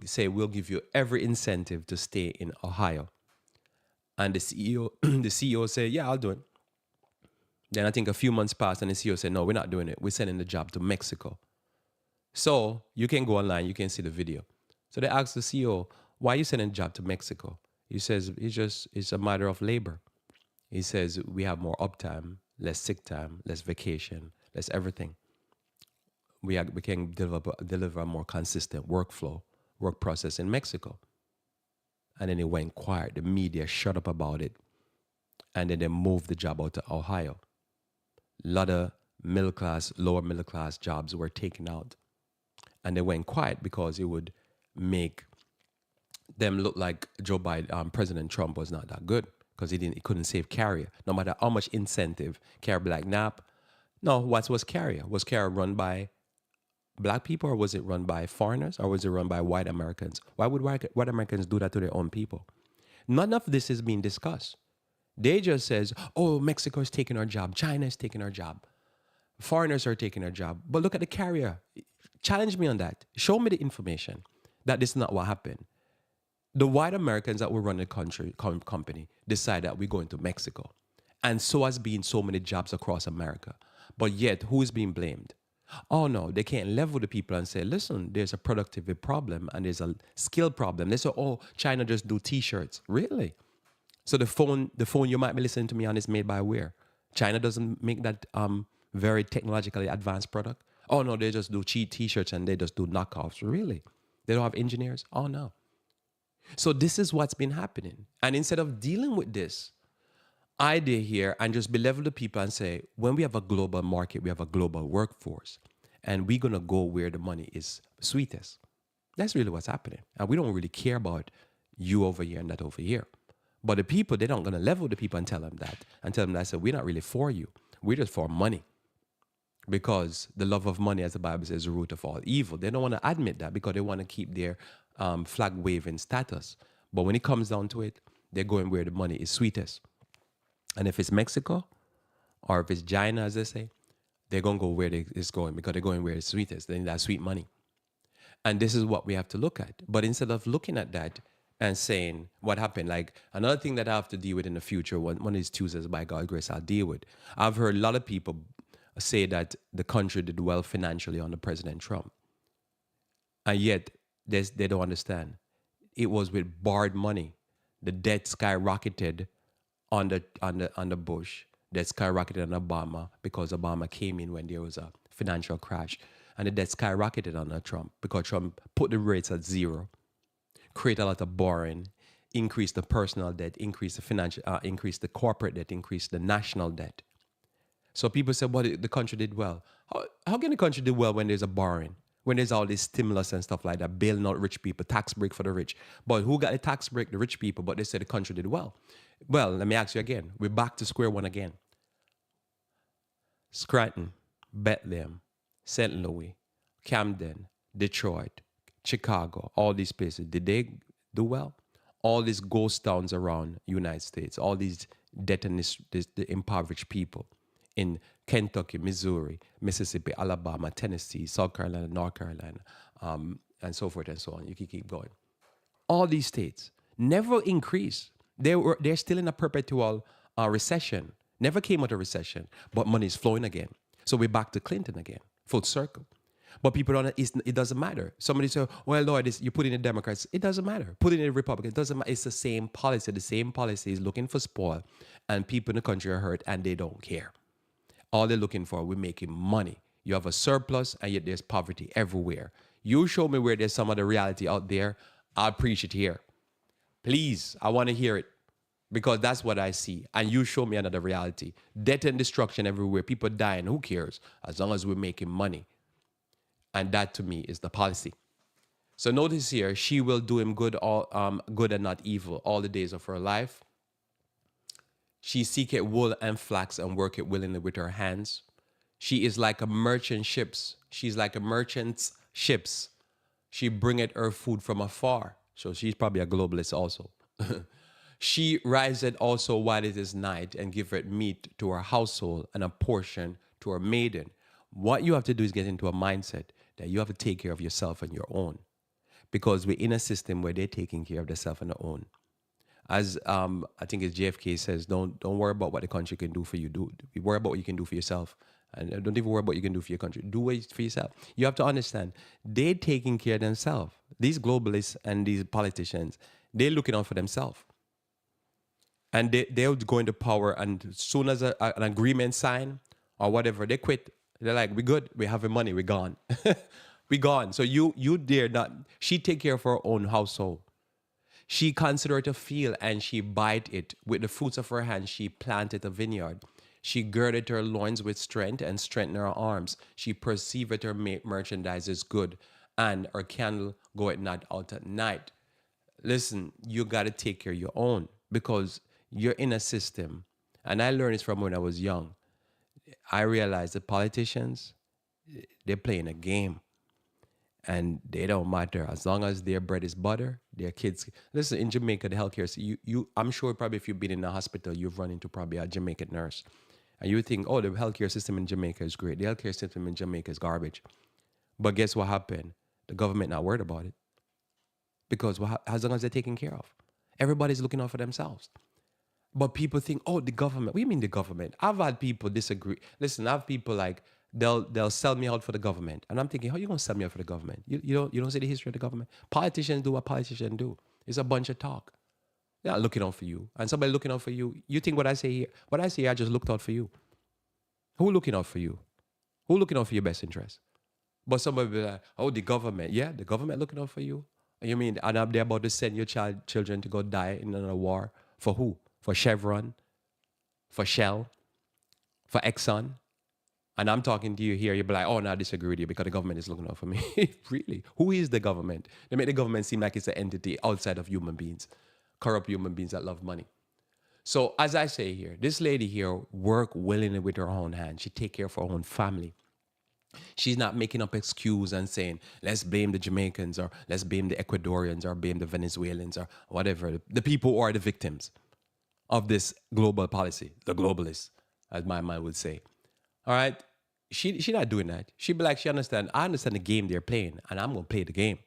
say, we'll give you every incentive to stay in Ohio. And the CEO said, yeah, I'll do it. Then I think a few months passed and the CEO said, no, we're not doing it. We're sending the job to Mexico. So you can go online, you can see the video. So they asked the CEO, why are you sending the job to Mexico? He says, it's a matter of labor. He says, we have more uptime, less sick time, less vacation, less everything. We can deliver a more consistent workflow, work process in Mexico. And then it went quiet. The media shut up about it. And then they moved the job out to Ohio. A lot of middle class, lower middle class jobs were taken out. And they went quiet because it would make them look like Joe Biden, President Trump was not that good because he couldn't save Carrier. No matter how much incentive, Carrier be like, nah. No, what was Carrier? Was Carrier run by black people, or was it run by foreigners, or was it run by white Americans? Why would white Americans do that to their own people? None of this is being discussed. They just says, oh, Mexico is taking our job. China is taking our job. Foreigners are taking our job. But look at the Carrier. Challenge me on that. Show me the information that this is not what happened. The white Americans that will run the company decide that we're going to Mexico. And so has been so many jobs across America. But yet, who is being blamed? Oh, no, they can't level the people and say, listen, there's a productivity problem and there's a skill problem. They say, oh, China just do T-shirts. Really? So the phone you might be listening to me on is made by where? China doesn't make that very technologically advanced product? Oh, no, they just do cheap T-shirts and they just do knockoffs. Really? They don't have engineers? Oh, no. So this is what's been happening. And instead of dealing with this idea here and just belevel the people and say, when we have a global market, we have a global workforce, and we're going to go where the money is sweetest. That's really what's happening. And we don't really care about you over here and that over here. But the people, they're not going to level the people and tell them that. And tell them that, I said, we're not really for you. We're just for money. Because the love of money, as the Bible says, is the root of all evil. They don't want to admit that because they want to keep their flag-waving status. But when it comes down to it, they're going where the money is sweetest. And if it's Mexico, or if it's China, as they say, they're going to go where it's going because they're going where it's sweetest. They need that sweet money. And this is what we have to look at. But instead of looking at that and saying what happened, like another thing that I have to deal with in the future, one of these Tuesdays, by God's grace, I'll deal with. I've heard a lot of people say that the country did well financially under President Trump. And yet, they don't understand. It was with borrowed money. The debt skyrocketed under Bush. Debt skyrocketed under Obama because Obama came in when there was a financial crash. And the debt skyrocketed under Trump because Trump put the rates at zero, create a lot of borrowing, increase the personal debt, increase the financial, increase the corporate debt, increase the national debt. So people say, well, the country did well. How can the country do well when there's a borrowing? When there's all this stimulus and stuff like that, bailing out rich people, tax break for the rich. But who got the tax break? The rich people, but they say the country did well. Well, let me ask you again. We're back to square one again. Scranton, Bethlehem, St. Louis, Camden, Detroit, Chicago, all these places, did they do well? All these ghost towns around the United States, all these the impoverished people in Kentucky, Missouri, Mississippi, Alabama, Tennessee, South Carolina, North Carolina, and so forth and so on. You can keep going. All these states never increased. They're still in a perpetual recession. Never came out of recession, but money is flowing again. So we're back to Clinton again, full circle. But people don't. It doesn't matter. Somebody say, "Well, Lord, you put in the Democrats." It doesn't matter. Put in the Republicans. It doesn't matter. It's the same policy. The same policy is looking for spoil, and people in the country are hurt, and they don't care. All they're looking for, we're making money. You have a surplus, and yet there's poverty everywhere. You show me where there's some of the reality out there. I'll preach it here. Please, I want to hear it. Because that's what I see. And you show me another reality. Death and destruction everywhere. People dying. Who cares? As long as we're making money. And that to me is the policy. So notice here, she will do him good, good and not evil all the days of her life. She seeketh wool and flax and worketh willingly with her hands. She is like a merchant ships. She's like a merchant's ships. She bringeth her food from afar. So she's probably a globalist also. She riseth also while it is night and giveth meat to her household and a portion to her maiden. What you have to do is get into a mindset that you have to take care of yourself and your own. Because we're in a system where they're taking care of themselves and their own. As I think as JFK says, don't worry about what the country can do for you. Worry about what you can do for yourself. And don't even worry about what you can do for your country. Do it for yourself. You have to understand, they're taking care of themselves. These globalists and these politicians, they're looking out for themselves. And they'll go into power, and as soon as an agreement signed or whatever, they quit. They're like, we're good, we're having money, we're gone. We're gone. So you dare not. She take care of her own household. She consider it a field, and she bite it. With the fruits of her hands, she planted a vineyard. She girded her loins with strength and strengthened her arms. She perceived her merchandise is good, and her candle goeth not out at night. Listen, you got to take care of your own, because you're in a system. And I learned this from when I was young. I realized that politicians, they're playing a game. And they don't matter. As long as their bread is butter, their kids. Listen, in Jamaica, the healthcare, I'm sure probably if you've been in a hospital, you've run into probably a Jamaican nurse. And you think, oh, the healthcare system in Jamaica is great. The healthcare system in Jamaica is garbage. But guess what happened? The government not worried about it. Because as long as they're taken care of. Everybody's looking out for themselves. But people think, oh, the government. What do you mean the government? I've had people disagree. Listen, I have people like, they'll sell me out for the government. And I'm thinking, how are you going to sell me out for the government? You don't see the history of the government? Politicians do what politicians do. It's a bunch of talk. They're not looking out for you. And somebody looking out for you, you think what I say here, I just looked out for you. Who looking out for you? Who looking out for your best interest? But somebody be like, oh, the government. Yeah, the government looking out for you. You mean, and they're about to send your children to go die in another war? For who? For Chevron? For Shell? For Exxon? And I'm talking to you here, you'll be like, oh, no, I disagree with you because the government is looking out for me. Really? Who is the government? They make the government seem like it's an entity outside of human beings, corrupt human beings that love money. So as I say here, this lady here work willingly with her own hand. She take care of her own family. She's not making up excuse and saying, let's blame the Jamaicans or let's blame the Ecuadorians or blame the Venezuelans or whatever. The people who are the victims of this global policy, the globalists, as my mind would say. All right? She not doing that. She be like, I understand the game they're playing, and I'm going to play the game.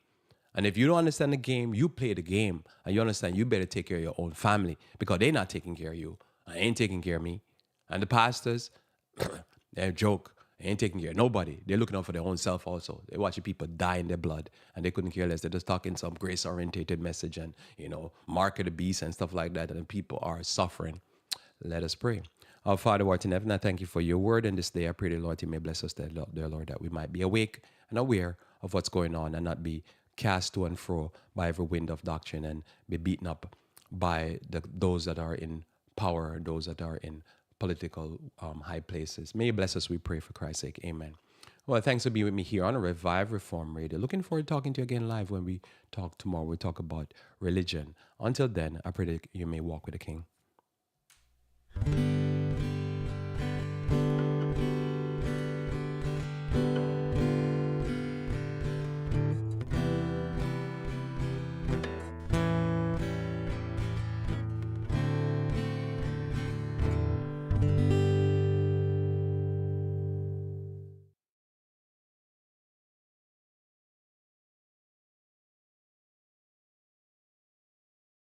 And if you don't understand the game, you play the game. And you understand you better take care of your own family because they're not taking care of you. I ain't taking care of me. And the pastors, they're a joke. They ain't taking care of nobody. They're looking out for their own self also. They're watching people die in their blood and they couldn't care less. They're just talking some grace-orientated message and, mark of the beast and stuff like that. And people are suffering. Let us pray. Our Father, who art in heaven, I thank you for your word. And this day I pray, dear Lord, you may bless us, dear Lord, that we might be awake and aware of what's going on and not be cast to and fro by every wind of doctrine and be beaten up by those that are in power, those that are in political high places. May you bless us, we pray, for Christ's sake. Amen. Well, thanks for being with me here on Revive Reform Radio. Looking forward to talking to you again live when we talk tomorrow. We'll talk about religion. Until then, I pray that you may walk with the King.